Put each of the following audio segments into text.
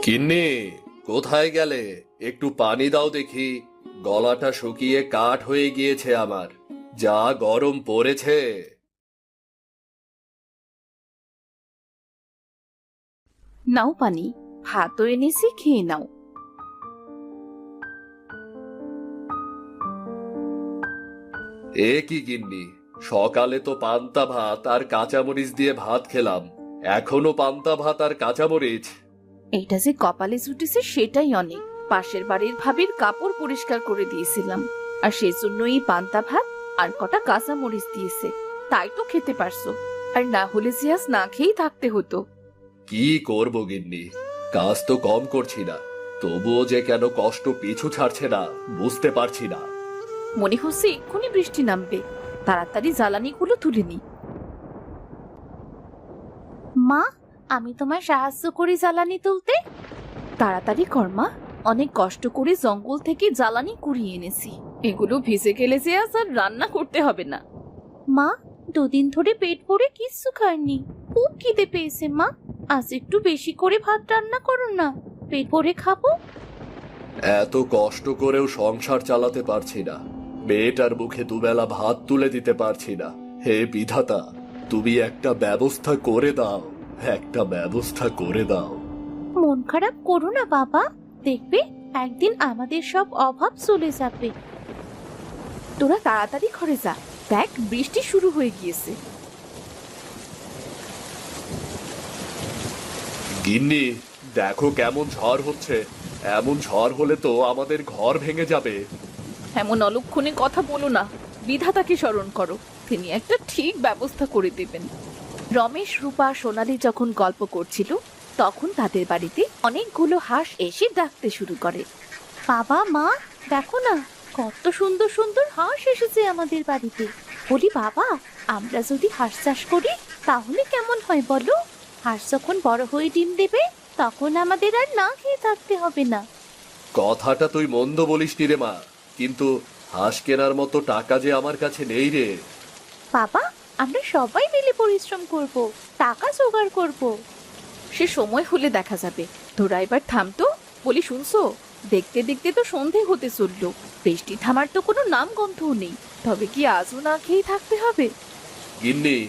কিন্নি, কোথায় গেলে? একটু পানি দাও দেখি। গলাটা শুকিয়ে কাঠ হয়ে গিয়েছে আমার। যা গরম পড়েছে। নাও পানি, ভাতও এনেছি, খেয়ে নাও। এ কি গিন্নি, সকালে তো পান্তা ভাত আর কাঁচামরিচ দিয়ে ভাত খেলাম, এখনো পান্তা ভাত আর কাঁচামরিচ? এটা যে কপালে জুটেছে সেটাই অনেক। পাশের বাড়ির ভাবির কাপড় পরিষ্কার করে দিয়েছিলাম, আর সেই জন্য এই পান্তা ভাত আর কটা কাঁচা মরিচ দিয়েছে, তাই তো খেতে পারছো। আর না হলে যে আজ না খেয়েই থাকতে হতো। কি করব গিন্নি, কাজ তো কম করছি না, তবুও যে কেন কষ্ট পিছু ছাড়ছে না বুঝতে পারছি না। মনে হচ্ছে এক্ষুনি বৃষ্টি নামবে, তাড়াতাড়ি জ্বালানিগুলো তুলে নি। মা, আমি তোমায় সাহায্য করি জ্বালানি তুলতে। তাড়াতাড়ি কর মা, অনেক কষ্ট করে জঙ্গল থেকে জ্বালানি কুড়িয়ে এনেছি। এগুলো ভিজে গেলে যে আজ আর রান্না করতে হবে না। মা, দুদিন ধরে পেট ভরে কিচ্ছু খাইনি, খুব খিদে পেয়েছে মা। আজ একটু বেশি করে ভাত রান্না করো না, পেট ভরে খাবো। এত কষ্ট করেও সংসার চালাতে পারছি না, মেয়েটার মুখে দুবেলা ভাত তুলে দিতে পারছি না। হে বিধাতা, তুমি একটা ব্যবস্থা করে দাও, একটা ব্যবস্থা করে দাও। মন খারাপ করো না বাবা, দেখবে একদিন আমাদের সব অভাব চলে যাবে। তোরা তাড়াতাড়ি ঘরে যা, দেখ বৃষ্টি শুরু হয়ে গিয়েছে। গিন্নি, দেখো কেমন ঝড় হচ্ছে। এমন ঝড় হলে তো আমাদের ঘর ভেঙে যাবে। এমন অলক্ষণে কথা বলো না, বিধাতাকে স্মরণ করো, তিনি একটা ঠিক ব্যবস্থা করে দেবেন। রমেশ, রূপা, সোনালী যখন গল্প করছিল, তখন তাদের বাড়িতে অনেকগুলো হাঁস এসে ডাকতে শুরু করে। বাবা মা, দেখো না, কত সুন্দর সুন্দর হাঁস এসেছে আমাদের বাড়িতে। বলি বাবা, আমরা যদি হাঁস চাষ করি তাহলে কেমন হয় বলো? হাঁস যখন বড় হয়ে ডিম দেবে, তখন আমাদের আর না খেয়ে থাকতে হবে না। কথাটা তুই মন্দ বলিসনি রে মা, কিন্তু হাঁস কেনার মতো টাকা যে আমার কাছে নেই রে। বাবা, আমরা সবাই মিলে পরিশ্রম করব, টাকা জোগাড় করব। সে সময় হলে দেখা যাবে। তোরা এবার থামতো, বলি শুনছো? দেখতে দেখতে তো সন্ধে হতে চললো, বৃষ্টি থামার তো কোনো নাম গন্ধও নেই। তবে কি আজও না খেয়ে থাকতে হবে? গিন্নি,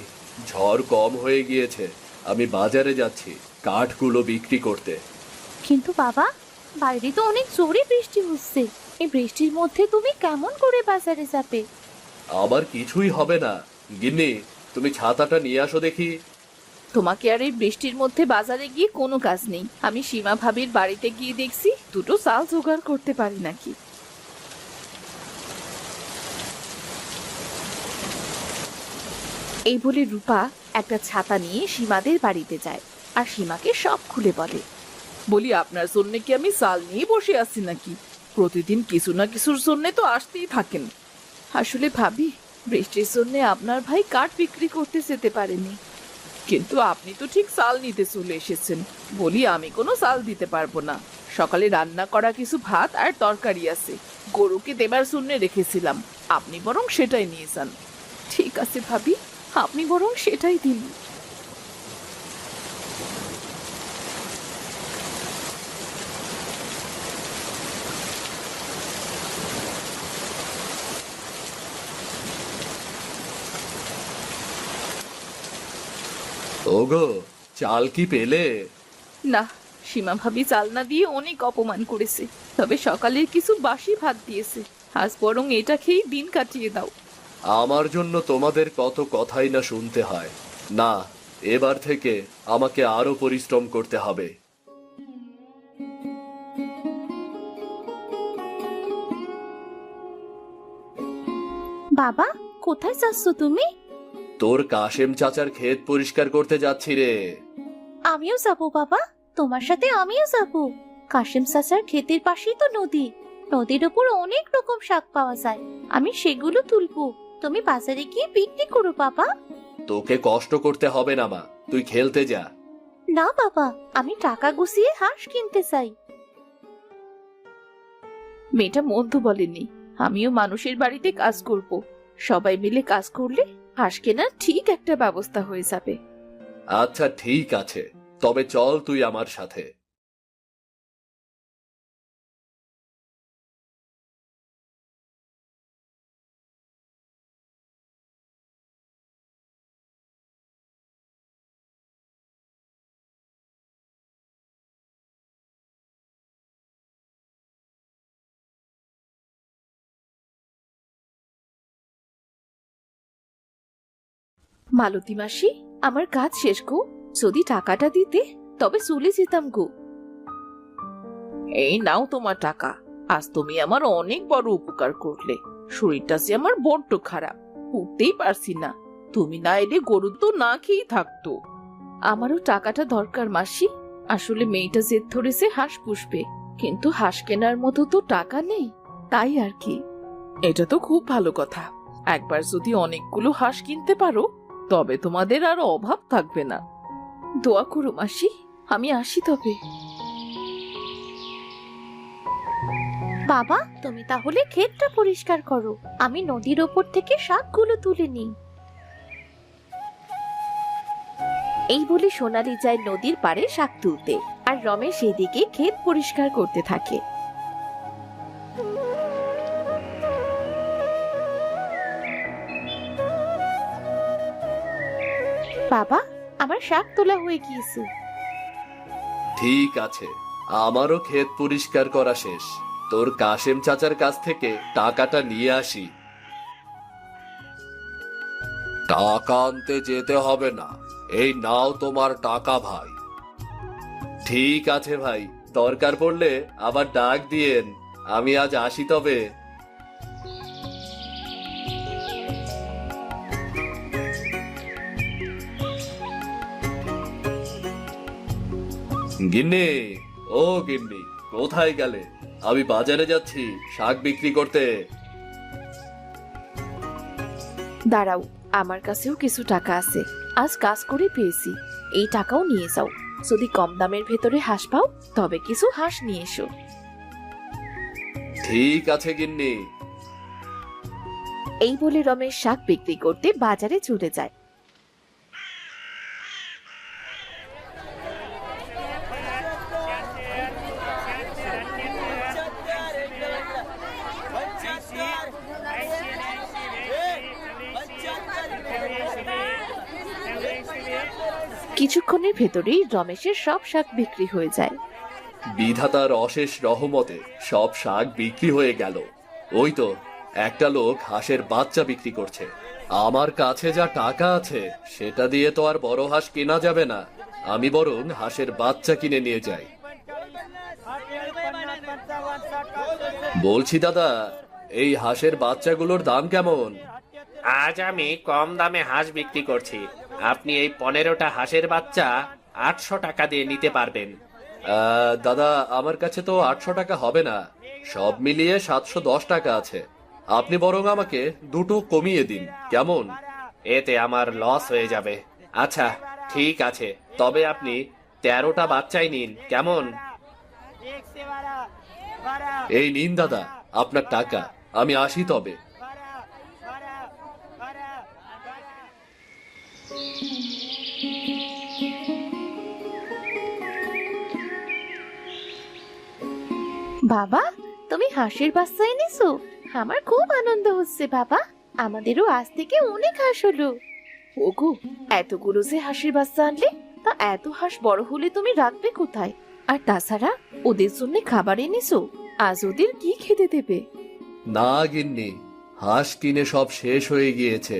ঝড় কম হয়ে গিয়েছে, আমি বাজারে যাচ্ছি কাঠগুলো বিক্রি করতে। কিন্তু বাবা, বাইরে তো অনেক জোরে বৃষ্টি হচ্ছে, এই বৃষ্টির মধ্যে তুমি কেমন করে বাজারে যাবে? আবার কিছুই হবে না। গিন্নি, তুমি ছাতাটা নিয়ে আসো দেখি। তোমাকে আর এই বৃষ্টির মধ্যে বাজারে গিয়ে কোনো কাজ নেই। আমি সীমা ভাবির বাড়িতে গিয়ে দেখছি দুটো চাল জোগাড় করতে পারি নাকি। এই বলে রূপা একটা ছাতা নিয়ে সীমাদের বাড়িতে যায়, আর সীমাকে সব খুলে বলে। বলি আপনার জন্য কি আমি চাল নিয়ে বসে আছি নাকি? প্রতিদিন কিছু না কিছুর জন্য তো আসতেই থাকেন। আসলে ভাবি, বৃষ্টির জন্য আপনার ভাই কাঠ বিক্রি করতে যেতে পারেনি, কিন্তু আপনি তো ঠিক চাল নিতে চলে এসেছেন। বলি আমি কোনো চাল দিতে পারবো না, সকালে রান্না করা কিছু ভাত আর তরকারি আছে, গরুকে দেবার জন্য রেখেছিলাম, আপনি বরং সেটাই নিয়ে যান। ঠিক আছে ভাবি, আপনি বরং সেটাই দিন। ওগো, চাল কি পেলে? না, সীমা ভাবি চাল না দিয়ে অনেক অপমান করেছে, তবে সকালের কিছু বাসি ভাত দিয়েছে। আজ বরং এটা খেয়েই দিন কাটিয়ে দাও। আমার জন্য তোমাদের কত কথাই না শুনতে হয়। না, এবার থেকে আমাকে আরো পরিশ্রম করতে হবে। বাবা, কোথায় যাচ্ছ তুমি? তোর কাশেম চাচার ক্ষেত পরিষ্কার করতে যাচ্ছি রে। আমিও যাব বাবা, তোমার সাথে আমিও যাব। কাশিম চাচার ক্ষেতের পাশেই তো নদী, নদীর উপর অনেক রকম শাক পাওয়া যায়, আমি সেগুলো তুলবো। তুমি বাজারে গিয়ে বিক্রি করো বাবা। তোকে কষ্ট করতে হবে না মা, তুই খেলতে যা। না বাবা, আমি টাকা গুছিয়ে হাঁস কিনতে চাই। মেয়েটা মন্দ বলেনি, আমিও মানুষের বাড়িতে কাজ করব। সবাই মিলে কাজ করলে হাঁস কেনার ঠিক একটা ব্যবস্থা হয়ে যাবে। আচ্ছা ঠিক আছে, তবে চল তুই আমার সাথে। মালতী মাসি, আমার কাজ শেষ গো। যদি টাকাটা দিতে তবে চলে যেতাম গো। এই নাও তোমার টাকা। আজ তুমি আমার অনেক বড় উপকার করলে। শরীরটা যে আমার বড্ড খারাপ, উঠতেই পারছি না। তুমি না এলে গরু তো না খেয়েই থাকতো। আমারও টাকাটা দরকার মাসি। আসলে মেয়েটা জেদ ধরেছে হাঁস পুষবে, কিন্তু হাঁস কেনার মতো তো টাকা নেই, তাই আর কি। এটা তো খুব ভালো কথা। একবার যদি অনেকগুলো হাঁস কিনতে পারো তবে তোমাদের আর অভাব থাকবে না। দোয়া করো মাসি, আমি আসি তবে। বাবা, তুমি তাহলে ক্ষেতটা পরিষ্কার করো, আমি নদীর ওপর থেকে শাকগুলো তুলে নিই। এই বলে সোনালি যায় নদীর পাড়ে শাক তুলতে, আর রমেশ এদিকে ক্ষেত পরিষ্কার করতে থাকে। বাবা, আমার শাক তোলা হয়ে গিয়েছে। ঠিক আছে, আমারও ক্ষেত পরিষ্কার করা শেষ। তোর কাশেম চাচার কাছ থেকে টাকাটা নিয়ে আসি। টাকা আনতে যেতে হবে না, এই নাও তোমার টাকা ভাই। ঠিক আছে ভাই, দরকার পড়লে আবার ডাক দিয়েন। আমি আজ আসি তবে। গিন্নি, ও গিন্নি, কোথায় গেলে? আমি বাজারে যাচ্ছি শাক বিক্রি করতে। দাঁড়াও, আমার কাছেও কিছু টাকা আছে। আজ কাজ করে পেয়েছি, এই টাকাও নিয়ে যাও। যদি কম দামের ভেতরে হাঁস পাও তবে কিছু হাঁস নিয়ে এসো। ঠিক আছে গিন্নি। এই বলে রমেশ শাক বিক্রি করতে বাজারে চলে যায়। কিছুক্ষণের ভেতরেই রমেশের সব শাক বিক্রি হয়ে যায়। বিধাতার অশেষ রহমতে সব শাক বিক্রি হয়ে গেল। ওই তো একটা লোক হাঁসের বাচ্চা বিক্রি করছে। আমার কাছে যা টাকা আছে সেটা দিয়ে তো আর বড় হাঁস কেনা যাবে না। আমি বরং হাঁসের বাচ্চা কিনে নিয়ে যাই। বলছি দাদা, এই হাঁসের বাচ্চাগুলোর দাম কেমন? আজ আমি কম দামে হাঁস বিক্রি করছি। আপনি এই 15টা হাঁসের বাচ্চা 800 টাকা দিয়ে নিতে পারবেন। দাদা, আমার কাছে তো 800 টাকা হবে না, সব মিলিয়ে 710 টাকা আছে। আপনি বরং আমাকে দুটো কমিয়ে দিন, কেমন? এতে আমার লস হয়ে যাবে। আচ্ছা ঠিক আছে, তবে আপনি 13টা বাচ্চাই নিন, কেমন? এই নিন দাদা আপনার টাকা, আমি আসি তবে। বাবা, তুমি হাঁসের বাচ্চা এনেছো? আমার খুব আনন্দ হচ্ছে বাবা। আমাদেরও আজ থেকে অনেক হাঁস হলো। ওগো, এতগুলো যে হাঁসের বাচ্চা আনলে, তা এত হাঁস বড় হলে তুমি রাখবে কোথায়? আর তাছাড়া ওদের জন্য খাবার এনেছো, আজ ওদের কি খেতে দেবে? না গিন্নি, হাঁস কিনে সব শেষ হয়ে গিয়েছে।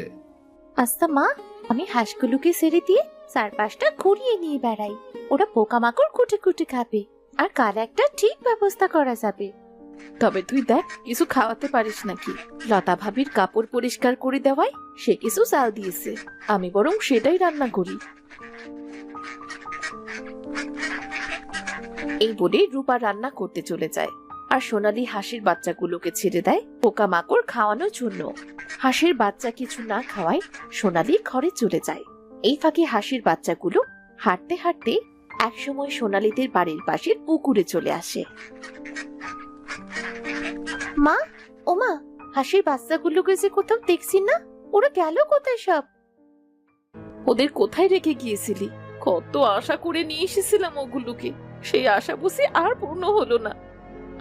আচ্ছা মা, আমি হাঁসগুলোকে ছেড়ে দিয়ে চারপাশটা ঘুরিয়ে নিয়ে বেড়াই। ওরা পোকামাকড় কুটে কুটে খাবে, আর কাল একটা ঠিক ব্যবস্থা করা যাবে। তবে তুই দেখ, কিছু খাওয়াতে পারিস নাকি? লতা ভাবির কাপড় পরিষ্কার করে দেওয়ায় সে কিছু চাল দিয়েছে, আমি বরং সেটাই রান্না করি। এই বলে রূপা রান্না করতে চলে যায়, আর সোনালি হাঁসের বাচ্চাগুলোকে ছেড়ে দেয় পোকামাকড় খাওয়ানোর জন্য। হাঁসের বাচ্চা কিছু না খাওয়ায় সোনালি ঘরে চলে যায়। এই ফাঁকে হাঁসের বাচ্চাগুলো হাঁটতে হাঁটতে একসময় সোনালিদের বাড়ির পাশের পুকুরে চলে আসে। মা, ও মা, হাঁসের বাচ্চাগুলোকে যে কোথাও দেখছি না, ওরা গেল কোথায় সব? ওদের কোথায় রেখে গিয়েছিলি? কত আশা করে নিয়ে এসেছিলাম ওগুলোকে, সেই আশা বুঝি আর পূর্ণ হলো না।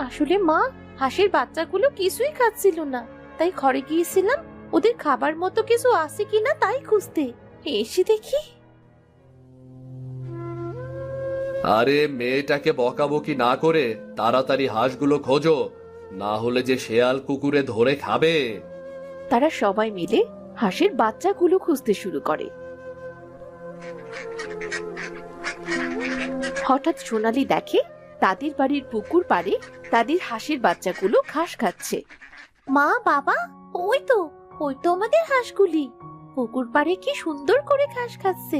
আসলে মা, হাঁসের বাচ্চাগুলো কিছুই খাচ্ছিল না, তাই ঘরে গিয়েছিলাম ওদের খাবার মতো কিছু আছে কিনা তাই খুঁজতে। এসে দেখি। আরে মেয়েটাকে বকাবকি না করে তাড়াতাড়ি হাঁসগুলো খোঁজো, না হলে যে শেয়াল কুকুরে ধরে খাবে। তারা সবাই মিলে হাঁসের বাচ্চাগুলো খুঁজতে শুরু করে। হঠাৎ সোনালি দেখে তাদের বাড়ির পুকুর পাড়ে তাদের হাঁসের বাচ্চাগুলো ঘাস খাচ্ছে। মা, বাবা, ওই তো আমাদের হাঁসগুলি পুকুর পাড়ে কি সুন্দর করে ঘাস খাচ্ছে।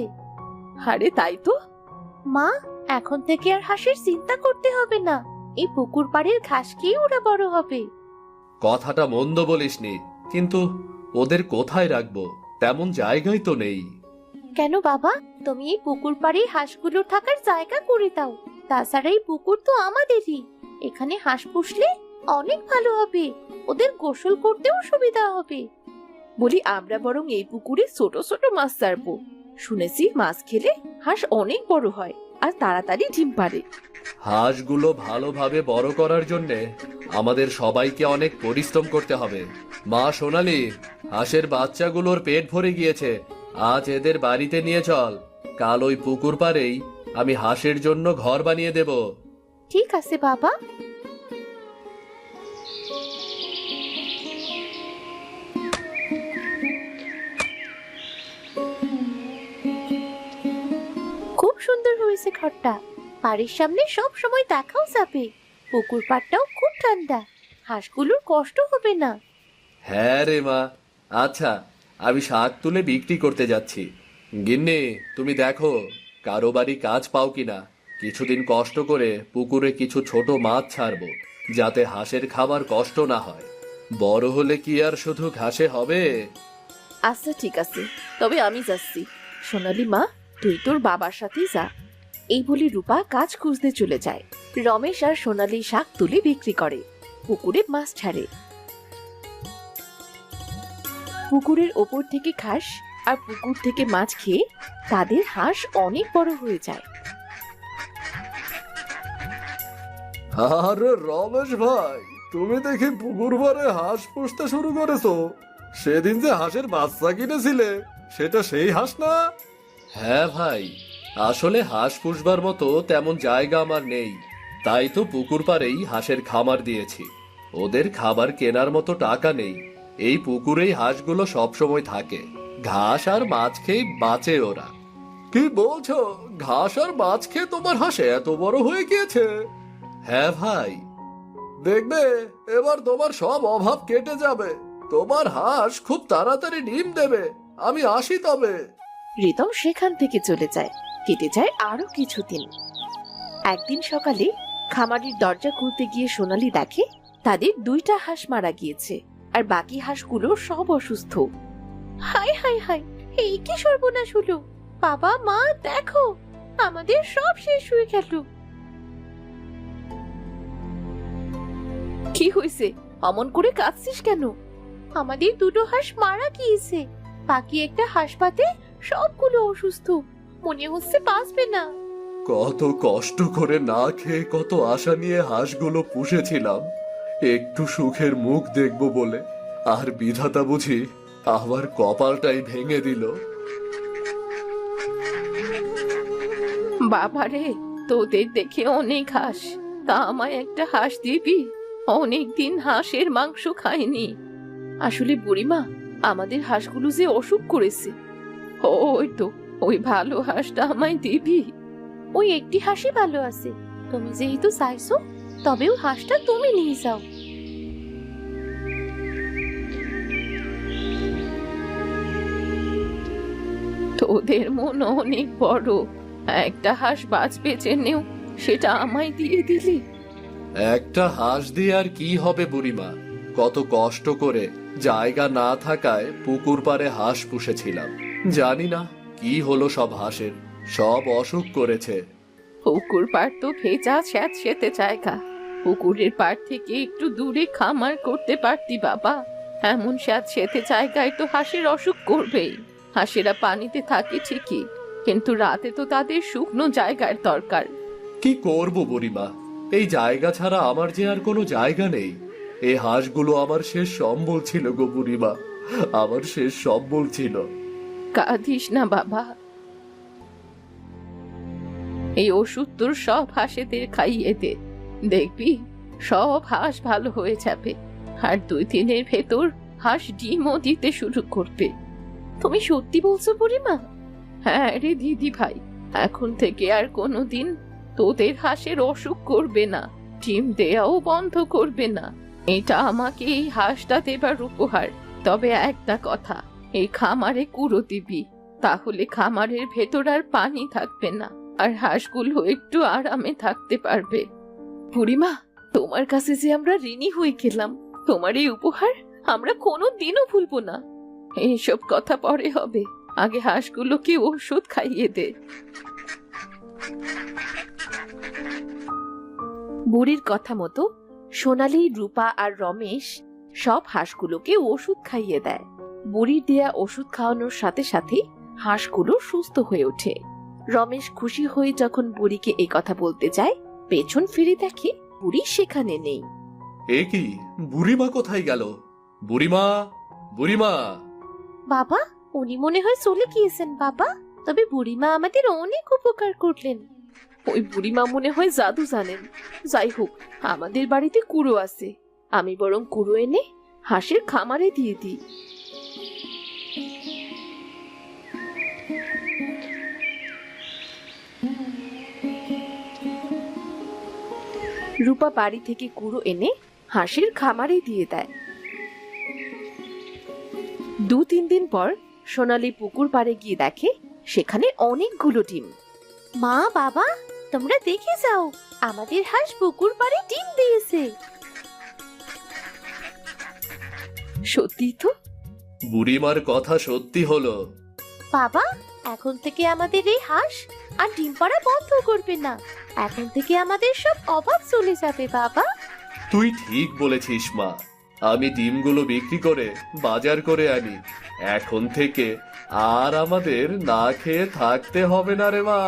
আরে তাই তো। মা, এখন থেকে আর হাঁসের চিন্তা করতে হবে না, এই পুকুর পাড়ের ঘাস খেয়ে ওরা বড় হবে। কথাটা মন্দ বলিসনি, কিন্তু ওদের কোথায় রাখবো? তেমন জায়গাই তো নেই। কেন বাবা, তুমি এই পুকুর পাড়ে হাঁসগুলোর থাকার জায়গা করে দাও। তাছাড়া এই পুকুর তো আমাদেরই, এখানে হাঁস পুষলে অনেক ভালো হবে, ওদের গোসল করতেও সুবিধা হবে। বলি আমরা বরং এই পুকুরে ছোট ছোট মাছ ছাড়বো। শুনেছি মাছ খেলে হাঁস অনেক বড় হয় আর তাড়াতাড়ি ডিম পাড়ে। হাঁসগুলো ভালোভাবে বড় করার জন্যে আমাদের সবাইকে অনেক পরিশ্রম করতে হবে। মা সোনালি, হাঁসের বাচ্চাগুলোর পেট ভরে গিয়েছে, আজ এদের বাড়িতে নিয়ে চল। কাল ওই পুকুর পাড়েই আমি হাঁসের জন্য ঘর বানিয়ে দেব। ঠিক আছে বাবা। খুব সুন্দর হয়েছে ঘরটা, বাড়ির সামনে সব সময় দেখাও যাবে। পুকুর পাড়টাও খুব ঠান্ডা, হাঁসগুলোর কষ্ট হবে না। হ্যাঁ রে মা। আচ্ছা, আমি শাক তুলে বিক্রি করতে যাচ্ছি। গিন্নি, তুমি দেখো কারো বাড়ি কাজ পাও কিনা। কিছুদিন কষ্ট করে পুকুরে কিছু ছোট মাছ ছাড়বো, যাতে হাঁসের খাবার কষ্ট না হয়। বড় হলে কি আর শুধু ঘাসে হবে? আচ্ছা ঠিক আছে, তবে আমি যাচ্ছি। সোনালি মা, তুই তোর বাবার সাথেই যা। এই বলে রূপা কাজ খুঁজতে চলে যায়। রমেশ আর সোনালি শাক তুলে বিক্রি করে, পুকুরে মাছ ছাড়ে। পুকুরের ওপর থেকে ঘাস আর পুকুর থেকে মাছ খেয়ে তাদের হাঁস অনেক বড় হয়ে যায়। আরে রমেশ ভাই, তুমি দেখি পুকুর ভরে হাঁস পুষতে শুরু করেছো। সেদিন যে হাঁসের বাচ্চা কিনেছিলে, সেটা সেই হাঁস না? হ্যাঁ ভাই, আসলে হাঁস পুষবার মতো তেমন জায়গা আমার নেই, তাই তো পুকুর পাড়েই হাঁসের খামার দিয়েছি। ওদের খাবার কেনার মতো টাকা নেই, এই পুকুরেই হাঁসগুলো সবসময় থাকে। ঘাস আর মাছ খেয়ে বাঁচে ওরা। কি বলছো? ঘাস আর মাছ খেয়ে তোমার হাঁস এত বড় হয়ে গিয়েছে? হ্যাঁ ভাই, দেখবে এবার তোমার সব অভাব কেটে যাবে। তোমার হাঁস খুব তাড়াতাড়ি ডিম দেবে। আমি আসি তবে। রিতম সেখান থেকে চলে যায়। কেটে যায় আরো কিছুদিন। একদিন সকালে খামারের দরজা খুলতে গিয়ে সোনালি দেখে তাদের 2টা হাঁস মারা গিয়েছে আর বাকি হাঁসগুলো সব অসুস্থ। হাই হাই হাই, এই কি সর্বনাশ হলো! বাবা, মা, দেখো আমাদের সব শেষ হয়ে গেল। কি হয়েছে? অমন করে কাঁদছিস কেন? আমাদের 2টো হাঁস মারা গিয়েছে, বাকি একটা হাসপাতে সবগুলো অসুস্থ, মনে হচ্ছে বাঁচবে না। কত কষ্ট করে না খেয়ে কত আশা নিয়ে হাঁসগুলো পুষেছিলাম, একটু সুখের মুখ দেখবো বলে, আর বিধাতা বুঝি আমার কপালটাই ভেঙে দিল। বাবারে, তোদের দেখে অনেক হাঁস, তা আমায় একটা হাঁস দিবি? অনেকদিন হাঁসের মাংস খাইনি। আসলে বুড়িমা, আমাদের হাঁসগুলো যে অসুখ করেছে। ওই তো, ওই ভালো হাঁসটা আমায় দিবি? ওই একটি হাঁসই ভালো আছে, তুমি যেহেতু চাইছো, তবেও হাঁসটা তুমি নিয়ে যাও। তোদের মন অনেক বড়, একটা হাঁস বাঁচবে জেনেও সেটা আমায় দিয়ে দিলি। একটা হাঁস দিয়ে আর কি হবে বুড়িমা? কত কষ্ট করে জায়গা না থাকায় পুকুর পাড়ে হাঁস পুষেছিলাম। জানি না কি হলো সব হাঁসের, সব অসুখ করেছে। পুকুর পাড় তো ভেজা স্যাঁতসেঁতে জায়গা, পুকুরের পাড় থেকে একটু দূরে খামার করতে পারতি বাবা। এমন স্যাঁতসেঁতে জায়গায় তো হাঁসের অসুখ করবেই। হাঁসেরা পানিতে থাকে ঠিকই, কিন্তু রাতে তো তাদের শুকনো জায়গার দরকার। কি করব বুড়িমা, এই জায়গা ছাড়া আমার যে আর কোনো জায়গা নেই। এই হাঁসগুলো আমার শেষ সম্বল ছিল গো বুড়িমা, আমার শেষ সম্বল ছিল। কাঁদিস না বাবা, এই ওষুধ তোর সব হাঁসেদের খাইয়ে দে, দেখবি সব হাঁস ভালো হয়ে যাবে। আর 2 দিনের ভেতর হাঁস ডিমও দিতে শুরু করবে। তুমি সত্যি বলছো বুড়িমা? হ্যাঁ রে দিদি ভাই, এখন থেকে আর কোনোদিন তোদের হাঁসের অসুখ করবে না, ডিম দেয়াও বন্ধ করবে না। এটা আমাকে এই হাঁসটা দেবার উপহার। তবে একটা কথা, এই খামারে কুড়ো দিবি, তাহলে খামারের ভেতর আর পানি থাকবে না, আর হাঁসগুলো একটু আরামে থাকতে পারবে। বুড়িমা, তোমার কাছে যে আমরা ঋণী হয়ে গেলাম, তোমার এই উপহার আমরা কোনো দিনও ভুলবো না। এইসব কথা পরে হবে, আগে হাঁসগুলোকে ওষুধ খাইয়ে দে। বুড়ির কথা মতো সোনালী, রূপা আর রমেশ সব হাঁসগুলোকে ওষুধ খাইয়ে দেয়। বুড়ির দেয়া ওষুধ খাওয়ানোর সাথে সাথে হাঁসগুলো সুস্থ হয়ে ওঠে। রমেশ খুশি হয়ে যখন বুড়িকে এই কথা বলতে যায়, পেছন ফিরে দেখে বুড়ি সেখানে নেই। এ কি, বুড়িমা কোথায় গেল? বুড়িমা, বুড়িমা! বাবা, উনি মনে হয় চলে গিয়েছেন বাবা। তবে বুড়িমা আমাদের অনেক উপকার করলেন। ওই বুড়িমা মনে হয় জাদু জানেন। যাই হোক, আমাদের বাড়িতে কুড়ো আছে, আমি বরং কুড়ো এনে হাঁসের খামারে দিয়ে দিই। রূপা বাড়ি থেকে কুড়ো এনে হাঁসের খামারে দিয়ে দেয়। 2-3 দিন পর সোনালী পুকুর পাড়ে গিয়ে দেখে সেখানে অনেকগুলো ডিম। মা, বাবা, তোমরা দেখে যাও, আমাদের হাঁস পুকুর পাড়ে ডিম দিয়েছে। সত্যি তো? বুড়িমার কথা সত্যি হলো। বাবা, এখন থেকে আমাদের এই হাঁস আর ডিম পাড়া বন্ধ করবে না। এখন থেকে আমাদের সব অভাব চলে যাবে বাবা। তুই ঠিক বলেছিস মা। আমি ডিমগুলো বিক্রি করে বাজার করে আনি। এখন থেকে আর আমাদের না খেয়ে থাকতে হবে না রে মা।